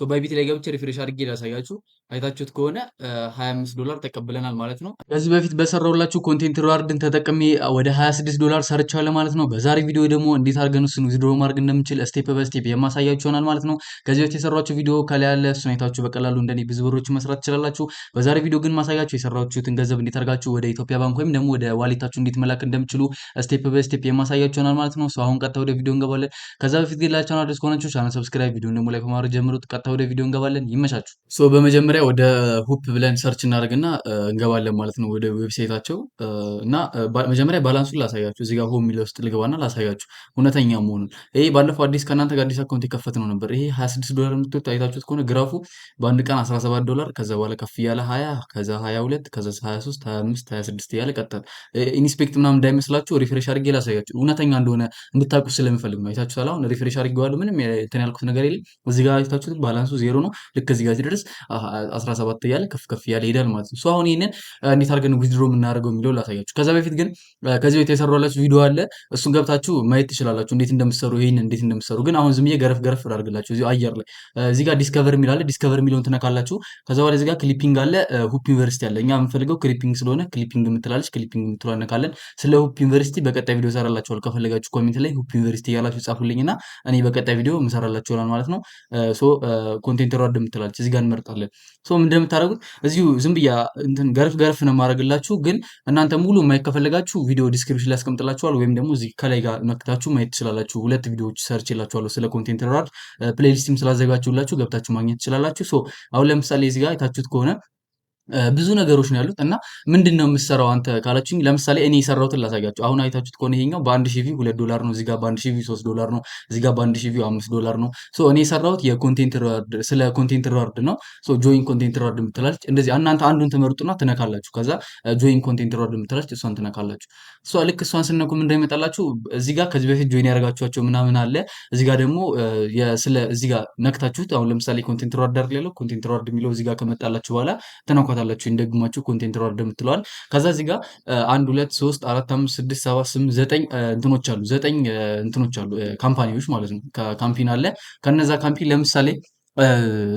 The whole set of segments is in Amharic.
ባይቢት ላይ ገብቼ ሪፍሬሽ አድርጌ ላሳያችሁ። አይታችሁት ከሆነ $25 ተቀብለናል ማለት ነው። ከዚህ በፊት በሰራሁላችሁ ኮንቴንት ሪዋርድን ተጠቅሜ ወደ $26 ሰርቻለሁ ማለት ነው። በዛሬ ቪዲዮ ደግሞ እንዴት አድርገን እሱን ዊዝድሮ ማድረግ እንደምንችል ስቴፕ በስቴፕ የማሳያችሁ ይሆናል ማለት ነው። ከዚህ በፊት የሰራችሁ ቪዲዮ ከላይ ያለ እሱን አይታችሁ በቀላሉ እንደኔ ብዙ ብሮችን መስራት ትችላላችሁ። በዛሬ ቪዲዮ ግን ማሳያችሁ የሰራችሁትን ገንዘብ እንዴት አድርጋችሁ ወደ ኢትዮጵያ ባንክ ወይም ደግሞ ወደ ዋሌታችሁ እንዴት መላክ እንደምችሉ ስቴፕ በስቴፕ የማሳያችሁ ይሆናል ማለት ነው። አሁን ቀጥታ ወደ ቪዲዮ እንገባለን። ከዛ በፊት ግን ለቻናል አዲስ ከሆናችሁ ቻናል ሰብስክራይብ፣ ቪዲዮን ደግሞ ላይክ በማድረግ ጀምሩት። ቀጥታ ወደ ቪዲዮ እንገባለን። ይመቻችሁ። በመጀመሪያ ወደ ሁፕ ብለን ሰርች እናደርግና እንገባለን ማለት ነው ወደ ዌብሳይታቸው እና መጀመሪያ ባላንሱን ላሳያችሁ። እዚህ ጋር ሆም የሚለው ውስጥ ልገባና ላሳያችሁ እውነተኛ መሆኑን። ይሄ ባለፈው አዲስ ከእናንተ ጋር አዲስ አካውንት የከፈትነው ነበር። ይሄ $26 የምትወጥ አይታችሁት ከሆነ ግራፉ በአንድ ቀን $17 ከዛ በኋላ ከፍ እያለ 20 ከዛ 22 ከዛ 23 25 26 እያለ ቀጠለ። ኢንስፔክት ምናምን እንዳይመስላችሁ ሪፍሬሽ አድርጌ ላሳያችሁ እውነተኛ እንደሆነ እንድታውቁ ስለምፈልግ ነው። አይታችሁታል። አሁን ሪፍሬሽ አድርጌዋለሁ። ምንም እንትን ያልኩት ነገር የለም። እዚህ ጋር አይታችሁት ባላንሱ ዜሮ ነው። ልክ እዚህ ጋር ሲደርስ 17 እያለ ከፍ ከፍ እያለ ይሄዳል ማለት ነው። አሁን ይሄንን እንዴት አድርገን ዊዝድሮ የምናደርገው የሚለው ላሳያችሁ። ከዛ በፊት ግን ከዚህ በፊት የሰራላችሁ ቪዲዮ አለ። እሱን ገብታችሁ ማየት ትችላላችሁ እንዴት እንደምትሰሩ፣ ይሄንን እንዴት እንደምትሰሩ። ግን አሁን ዝም ብዬ ገረፍ ገረፍ አድርግላችሁ እዚህ አየር ላይ እዚህ ጋር ዲስከቨር የሚል አለ። ዲስከቨር የሚለውን ትነካላችሁ። ከዛ በኋላ እዚህ ጋር ክሊፒንግ አለ፣ ሁፕ ዩኒቨርሲቲ አለ። እኛ የምንፈልገው ክሊፒንግ ስለሆነ ክሊፒንግ የምትላለች ክሊፒንግ የምትለዋን ነካለን። ስለ ሁፕ ዩኒቨርሲቲ በቀጣይ ቪዲዮ እሰራላችኋለሁ። ከፈለጋችሁ ኮሜንት ላይ ሁፕ ዩኒቨርሲቲ እያላችሁ ጻፉልኝና እኔ በቀጣይ ቪዲዮ እሰራላችሁ ይሆናል ማለት ነው። ኮንቴንት ሪዋርድ የምትላለች እዚህ ጋር እንመርጣለን። ምን እንደምታደርጉት እዚሁ ዝም ብያ እንትን ገርፍ ገርፍ ነው የማደርግላችሁ። ግን እናንተ ሙሉ ማየት ከፈለጋችሁ ቪዲዮ ዲስክሪፕሽን ላይ አስቀምጥላችኋል፣ ወይም ደግሞ እዚህ ከላይ ጋር ነክታችሁ ማየት ትችላላችሁ። ሁለት ቪዲዮዎች ሰርች የላችኋለሁ ስለ ኮንቴንት ሪዋርድ ፕሌሊስትም ስላዘጋጁላችሁ ገብታችሁ ማግኘት ትችላላችሁ። አሁን ለምሳሌ እዚህ ጋር አይታችሁት ከሆነ ብዙ ነገሮች ነው ያሉት እና ምንድነው የምትሰራው አንተ ካላችሁኝ፣ ለምሳሌ እኔ የሰራሁትን ላሳያችሁ። አሁን አይታችሁት ከሆነ ይሄኛው በ1000 ቪው $2 ነው። እዚህ ጋር በ1000 ቪው $3 ነው። እዚህ ጋር በ1000 ቪው $5 ነው። እኔ የሰራሁት የኮንቴንት ሪዋርድ ስለ ኮንቴንት ሪዋርድ ነው። ጆይን ኮንቴንት ሪዋርድ የምትላለች እንደዚህ እናንተ አንዱን ትመርጡና ትነካላችሁ። ከዛ ጆይን ኮንቴንት ሪዋርድ የምትላለች እሷን ትነካላችሁ። ልክ እሷን ስነኩ ምን እንደሚመጣላችሁ እዚህ ጋር ከዚህ በፊት ጆይን ያደርጋችኋቸው ምናምን አለ። እዚህ ጋር ደግሞ ስለ እዚህ ጋር ነክታችሁት አሁን ለምሳሌ ኮንቴንት ሪዋርድ አይደል ያለው ኮንቴንት ሪዋርድ የሚለው እዚህ ጋር ከመጣላችሁ በኋላ ተነኳታላችሁ እንደግማችሁ ኮንቴንት ሪዋርድ የምትለዋል። ከዛ እዚህ ጋር 1 2 3 4 5 6 7 8 9 እንትኖች አሉ 9 እንትኖች አሉ ካምፓኒዎች ማለት ነው። ካምፒን አለ። ከነዛ ካምፒን ለምሳሌ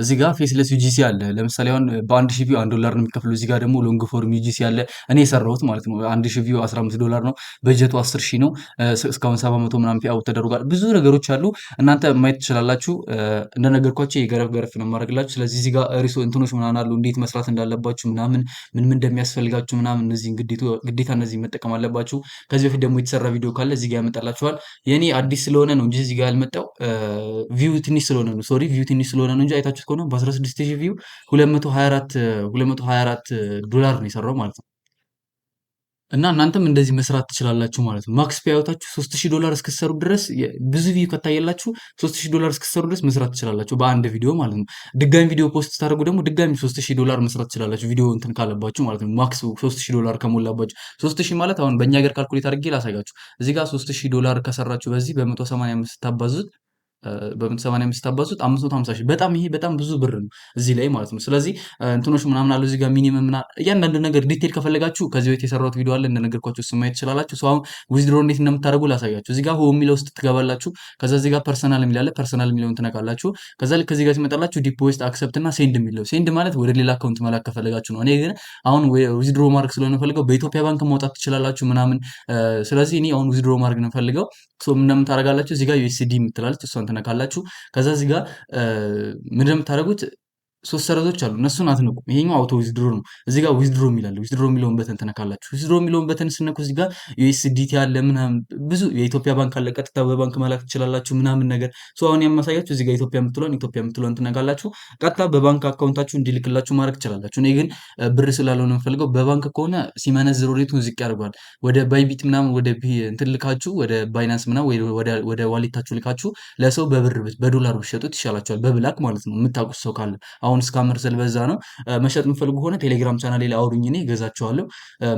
እዚህ ጋር ፌስለስ ዩጂሲ አለ። ለምሳሌ አሁን በ1000 ቪው $1 ነው የሚከፍለው። እዚህ ጋር ደግሞ ሎንግ ፎርም ዩጂሲ አለ። እኔ የሰራሁት ማለት ነው 1000 ቪው $15 ነው። በጀቱ 10000 ነው። እስካሁን 700 ምናምን ፒአውት ተደርጓል። ብዙ ነገሮች አሉ። እናንተ ማየት ትችላላችሁ። እንደነገርኳችሁ የገረፍ ገረፍ ነው የማደርግላችሁ። ስለዚህ እዚህ ጋር ሪሶ እንትኖች ምናምን አሉ እንዴት መስራት እንዳለባችሁ ምናምን ምን እንደሚያስፈልጋችሁ ምናምን እነዚህ ግዴታ እነዚህ መጠቀም አለባችሁ። ከዚህ በፊት ደግሞ የተሰራ ቪዲዮ ካለ እዚህ ጋር ያመጣላችኋል። የኔ አዲስ ስለሆነ ነው እንጂ እዚህ ጋር ያልመጣው ቪው ትንሽ ስለሆነ ነው። ሶሪ ቪው ትንሽ ስለሆነ ነው እንጂ አይታችሁት ከሆነ በ16000 ቪው $224 ነው የሰራው ማለት ነው። እና እናንተም እንደዚህ መስራት ትችላላችሁ ማለት ነው። ማክስ ፒአውታችሁ $3000 እስክትሰሩ ድረስ ብዙ ቪው ከታየላችሁ $3000 እስክትሰሩ ድረስ መስራት ትችላላችሁ በአንድ ቪዲዮ ማለት ነው። ድጋሚ ቪዲዮ ፖስት ታደርጉ ደግሞ ድጋሚ $3000 መስራት ትችላላችሁ ቪዲዮ እንትን ካለባችሁ ማለት ነው። ማክስ $3000 ከሞላባችሁ 3000 ማለት አሁን በእኛ ሀገር ካልኩሌት አድርጌ ላሳያችሁ። እዚህ ጋር $3000 ከሰራችሁ በዚህ በ185 ታባዙት በ185 ታባዙት 550 ሺህ በጣም ይሄ በጣም ብዙ ብር ነው እዚህ ላይ ማለት ነው። ስለዚህ እንትኖች ምናምን አሉ እዚህ ጋር ሚኒመም ምናምን እያንዳንዱ ነገር ዲቴል ከፈለጋችሁ ከዚህ በፊት የሰራሁት ቪዲዮ አለ እንደነገርኳችሁ እሱን ማየት ትችላላችሁ። አሁን ዊዝድሮ እንዴት እንደምታደርጉ ላሳያችሁ። እዚህ ጋር ሆም የሚለው ውስጥ ትገባላችሁ። ከዛ እዚህ ጋር ፐርሰናል የሚል አለ። ፐርሰናል የሚለውን ትነካላችሁ። ከዛ ልክ እዚህ ጋር ሲመጣላችሁ ዲፖዚት አክሰፕት እና ሴንድ የሚለው ሴንድ ማለት ወደ ሌላ አካውንት መላክ ከፈለጋችሁ ነው። እኔ ግን አሁን ዊዝድሮ ማድረግ ስለሆነ ፈልገው በኢትዮጵያ ባንክ ማውጣት ትችላላችሁ ምናምን። ስለዚህ እኔ አሁን ዊዝድሮ ማድረግ ነው ፈልገው ምን እንደምታደርጋላችሁ እዚህ ጋር ዩኤስዲ የምትላለች እሷን ትነካላችሁ። ከዛ እዚህ ጋር ምንድነው የምታደርጉት 3 ሰረዞች አሉ እነሱን አትነቁም። ይሄኛው አውቶ ዊዝድሮ ነው። እዚህ ጋር ዊዝድሮ የሚላል ዊዝድሮ የሚለውን በተን ትነካላችሁ። ዊዝድሮ የሚለውን በተን ስነኩ እዚህ ጋር ዩኤስዲቲ አለ ምናምን ብዙ የኢትዮጵያ ባንክ አለ። ቀጥታ በባንክ መላክ ትችላላችሁ ምናምን ነገር አሁን ያማሳያችሁ እዚህ ጋር ኢትዮጵያ የምትለውን ትነካላችሁ። ቀጥታ በባንክ አካውንታችሁ እንዲልክላችሁ ማድረግ ትችላላችሁ። እኔ ግን ብር ስላልሆነ የምፈልገው በባንክ ከሆነ ሲመነዝሩ ሬቱን ዝቅ ያደርገዋል። ወደ ባይቢት ምናምን ወደ እንትን ልካችሁ ወደ ባይናንስ ምናምን ወደ ዋሌታችሁ ልካችሁ ለሰው በዶላር ብትሸጡት ይሻላችኋል። በብላክ ማለት ነው የምታውቁት ሰው ካለ አሁን ስካመር ስለበዛ ነው። መሸጥ የምፈልጉ ከሆነ ቴሌግራም ቻናሌ ላይ አውሩኝ፣ እኔ ገዛቸዋለሁ።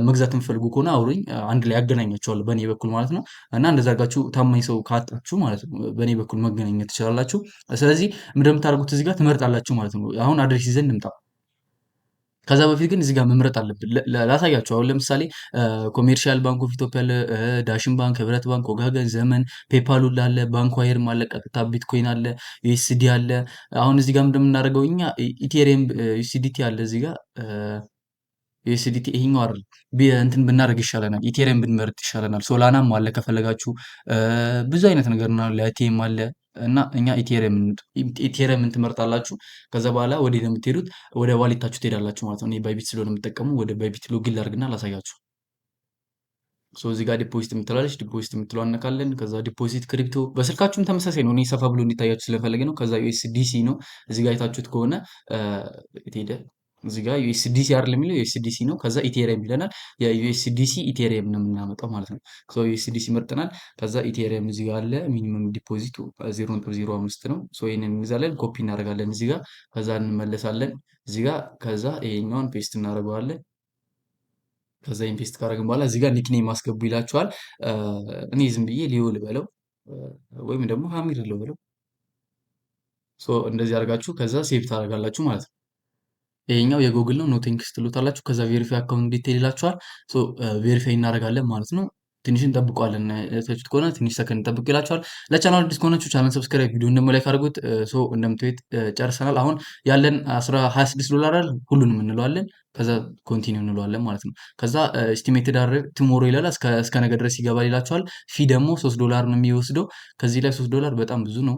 መግዛት የምፈልጉ ከሆነ አውሩኝ፣ አንድ ላይ ያገናኛቸዋለሁ በእኔ በኩል ማለት ነው። እና እንደዛ አድርጋችሁ ታማኝ ሰው ካጣችሁ ማለት ነው በእኔ በኩል መገናኘት ትችላላችሁ። ስለዚህ እንደምታደርጉት እዚህ ጋር ትመርጣላችሁ ማለት ነው። አሁን አድሬስ ይዘን እንምጣ። ከዛ በፊት ግን እዚህ ጋር መምረጥ አለብን። ላሳያችሁ። አሁን ለምሳሌ ኮሜርሻል ባንክ ኦፍ ኢትዮጵያ አለ፣ ዳሽን ባንክ፣ ህብረት ባንክ፣ ወጋገን፣ ዘመን፣ ፔፓል ሁሉ አለ፣ ባንክ ዋየርም አለ፣ ቀጥታ ቢትኮይን አለ፣ ዩኤስዲ አለ። አሁን እዚህ ጋር እንደምናደርገው እኛ ኢቴሪየም ዩኤስዲቲ አለ እዚህ ጋር ዩኤስዲቲ ይሄኛው አይደል እንትን ብናደርግ ይሻለናል። ኢቴሪየም ብንመርጥ ይሻለናል። ሶላናም አለ ከፈለጋችሁ ብዙ አይነት ነገር ነው። ላቲም አለ እና እኛ ኢቴሪየም ትመርጣላችሁ። ከዛ በኋላ ወደ የምትሄዱት ወደ ዋሌታችሁ ትሄዳላችሁ ማለት ነው። እኔ ባይቢት ስለሆነ የምጠቀሙ ወደ ባይቢት ሎጊን ላድርግና ላሳያችሁ። ሶ እዚህ ጋር ዲፖዚት የምትላለች ዲፖዚት የምትለው አነካለን። ከዛ ዲፖዚት ክሪፕቶ በስልካችሁም ተመሳሳይ ነው። እኔ ሰፋ ብሎ እንዲታያችሁ ስለፈለገ ነው። ከዛ ዩኤስዲሲ ነው እዚህ ጋር አይታችሁት ከሆነ የት ሄደ? እዚህ ጋር ዩኤስዲሲ አይደል የሚለው ዩኤስዲሲ ነው። ከዛ ኢቴሪየም ይለናል። የዩኤስዲሲ ኢቴሪየም ነው የምናመጣው ማለት ነው። ሶ ዩኤስዲሲ መርጠናል። ከዛ ኢቴሪየም እዚህ ጋር አለ። ሚኒመም ዲፖዚቱ 0.05 ነው። ሶ ይሄንን እንይዛለን፣ ኮፒ እናደርጋለን እዚህ ጋር። ከዛ እንመለሳለን እዚህ ጋር። ከዛ ይሄኛውን ፔስት እናደርገዋለን። ከዛ ኢንቨስት ካደረግን በኋላ እዚህ ጋር ኒክኔም አስገቡ ይላችኋል። እኔ ዝም ብዬ ሊዮ ልበለው ወይም ደግሞ ሀሚድ ልበለው። ሶ እንደዚህ አድርጋችሁ ከዛ ሴቭ ታደርጋላችሁ ማለት ነው። ይሄኛው የጎግል ነው። ኖ ቴንክስ ትሉታላችሁ። ከዛ ቬሪፋይ አካውንት ዲቴል ይላችኋል። ሶ ቬሪፋይ እናደርጋለን ማለት ነው። ትንሽ እንጠብቀዋለን። ተችት ከሆነ ትንሽ ሰከንድ እንጠብቅ ይላችኋል። ለቻናል አዲስ ከሆናችሁ ቻናል ሰብስክራይብ፣ ቪዲዮ ደግሞ ላይክ አድርጉት። ሶ እንደምትወት ጨርሰናል። አሁን ያለን 26 $፣ አይደል? ሁሉንም እንለዋለን። ከዛ ኮንቲኒው እንለዋለን ማለት ነው። ከዛ ኤስቲሜትድ አድርግ ቱሞሮ ይላል። እስከ ነገ ድረስ ይገባል ይላችኋል። ፊ ደግሞ $3 ነው የሚወስደው። ከዚህ ላይ $3 በጣም ብዙ ነው።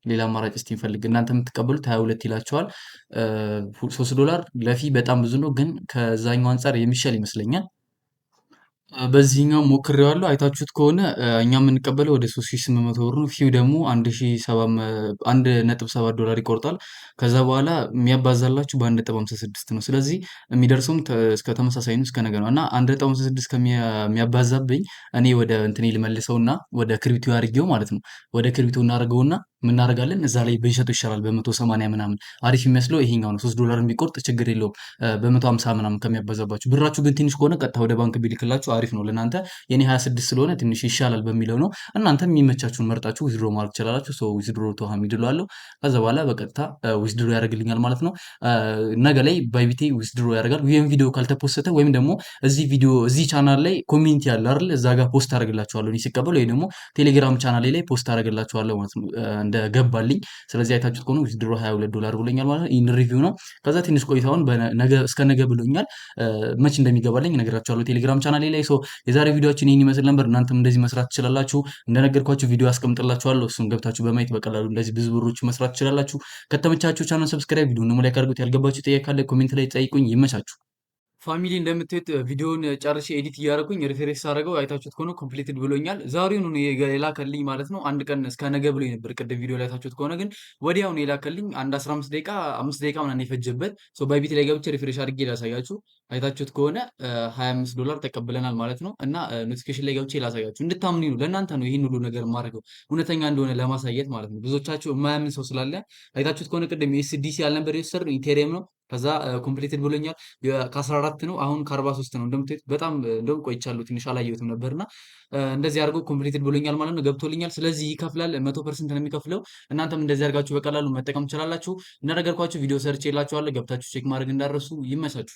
ሌላ አማራጭ እስቲ እንፈልግ። እናንተ የምትቀበሉት 22 ይላችኋል። $3 ለፊ በጣም ብዙ ነው፣ ግን ከዛኛው አንጻር የሚሻል ይመስለኛል። በዚህኛው ሞክሬዋለሁ። አይታችሁት ከሆነ እኛ የምንቀበለው ወደ 3800 ብር ነው። ፊው ደግሞ $1.7 ይቆርጣል። ከዛ በኋላ የሚያባዛላችሁ በ1.56 ነው። ስለዚህ የሚደርሰውም እስከ ተመሳሳይ ነው፣ እስከ ነገ ነው እና 1.56 ከሚያባዛብኝ እኔ ወደ እንትኔ ልመልሰውና ወደ ክሪፕቶ አድርጌው ማለት ነው። ወደ ክሪፕቶ እናደርገውና ምናደርጋለን እዛ ላይ ብንሸጠው ይሻላል። በ180 ምናምን አሪፍ የሚመስለው ይሄኛው ነው። $3 ቢቆርጥ ችግር የለውም። በ150 ምናምን ከሚያባዛባችሁ። ብራችሁ ግን ትንሽ ከሆነ ቀጥታ ወደ ባንክ ቢልክላችሁ አሪፍ ነው ለእናንተ። የኔ 26 ስለሆነ ትንሽ ይሻላል በሚለው ነው። እናንተ የሚመቻችሁን መርጣችሁ ዊዝድሮ ማለት ትችላላችሁ። ሰው ዊዝድሮ ቶሃ ሚድሏለሁ። ከዛ በኋላ በቀጥታ ዊዝድሮ ያደርግልኛል ማለት ነው። ነገ ላይ ባይቢቴ ዊዝድሮ ያደርጋል። ይህም ቪዲዮ ካልተፖሰተ ወይም ደግሞ እዚህ ቻናል ላይ ኮሚኒቲ ያለ አይደል? እዛ ጋር ፖስት አደርግላችኋለሁ እኔ ሲቀበል፣ ወይ ደግሞ ቴሌግራም ቻናሌ ላይ ፖስት አደርግላችኋለሁ ማለት ነው እንደገባልኝ። ስለዚህ አይታችሁት ከሆነ ዊዝድሮ $22 ብሎኛል ማለት ነው። ይህን ሪቪው ነው። ከዛ ትንሽ ቆይታውን እስከ ነገ ብሎኛል። መች እንደሚገባልኝ እነግራችኋለሁ ቴሌግራም ቻናሌ ላይ። የዛሬ ቪዲዮችን ይህን ይመስል ነበር። እናንተም እንደዚህ መስራት ትችላላችሁ። እንደነገርኳችሁ ቪዲዮ አስቀምጥላችኋለሁ። እሱን ገብታችሁ በማየት በቀላሉ እንደዚህ ብዙ ብሮች መስራት ትችላላችሁ። ከተመቻችሁ ቻናል ሰብስክራይብ፣ ቪዲዮ ደግሞ ላይክ አድርጉት። ያልገባችሁ ጥያቄ ካለ ኮሜንት ላይ ጠይቁኝ። ይመቻችሁ። ፋሚሊ እንደምታዩት ቪዲዮውን ጨርሼ ኤዲት እያደረኩኝ ሪፍሬሽ አደረገው። አይታችሁት ከሆነ ኮምፕሊትድ ብሎኛል። ዛሬውን ነው የላከልኝ ማለት ነው። አንድ ቀን እስከ ነገ ብሎኝ ነበር ቅድም ቪዲዮ ላይ አይታችሁት ከሆነ ግን ወዲያው ነው የላከልኝ። አንድ 15 ደቂቃ 5 ደቂቃ ምናምን የፈጀበት። ባይቢት ላይ ገብቼ ሪፍሬሽ አድርጌ ላሳያችሁ። አይታችሁት ከሆነ $25 ተቀብለናል ማለት ነው። እና ኖቲፊኬሽን ላይ ገብቼ ላሳያችሁ እንድታምኑ ነው። ለእናንተ ነው ይህን ሁሉ ነገር የማደርገው እውነተኛ እንደሆነ ለማሳየት ማለት ነው። ብዙዎቻችሁ የማያምን ሰው ስላለ አይታችሁት ከሆነ ቅድም ኤስዲሲ ያልነበር የወሰድነው ኢቴሪየም ነው። ከዛ ኮምፕሊትድ ብሎኛል። ከ14 ነው አሁን ከ43 ነው። እንደምታዩት በጣም እንደውም ቆይቻለሁ ትንሽ አላየሁትም ነበርና እንደዚህ አድርገው ኮምፕሊትድ ብሎኛል ማለት ነው። ገብቶልኛል። ስለዚህ ይከፍላል። 100% ነው የሚከፍለው። እናንተም እንደዚህ አድርጋችሁ በቀላሉ መጠቀም ትችላላችሁ። እንደነገርኳችሁ ቪዲዮ ሰርች የላችኋለሁ። ገብታችሁ ቼክ ማድረግ እንዳረሱ። ይመቻችሁ።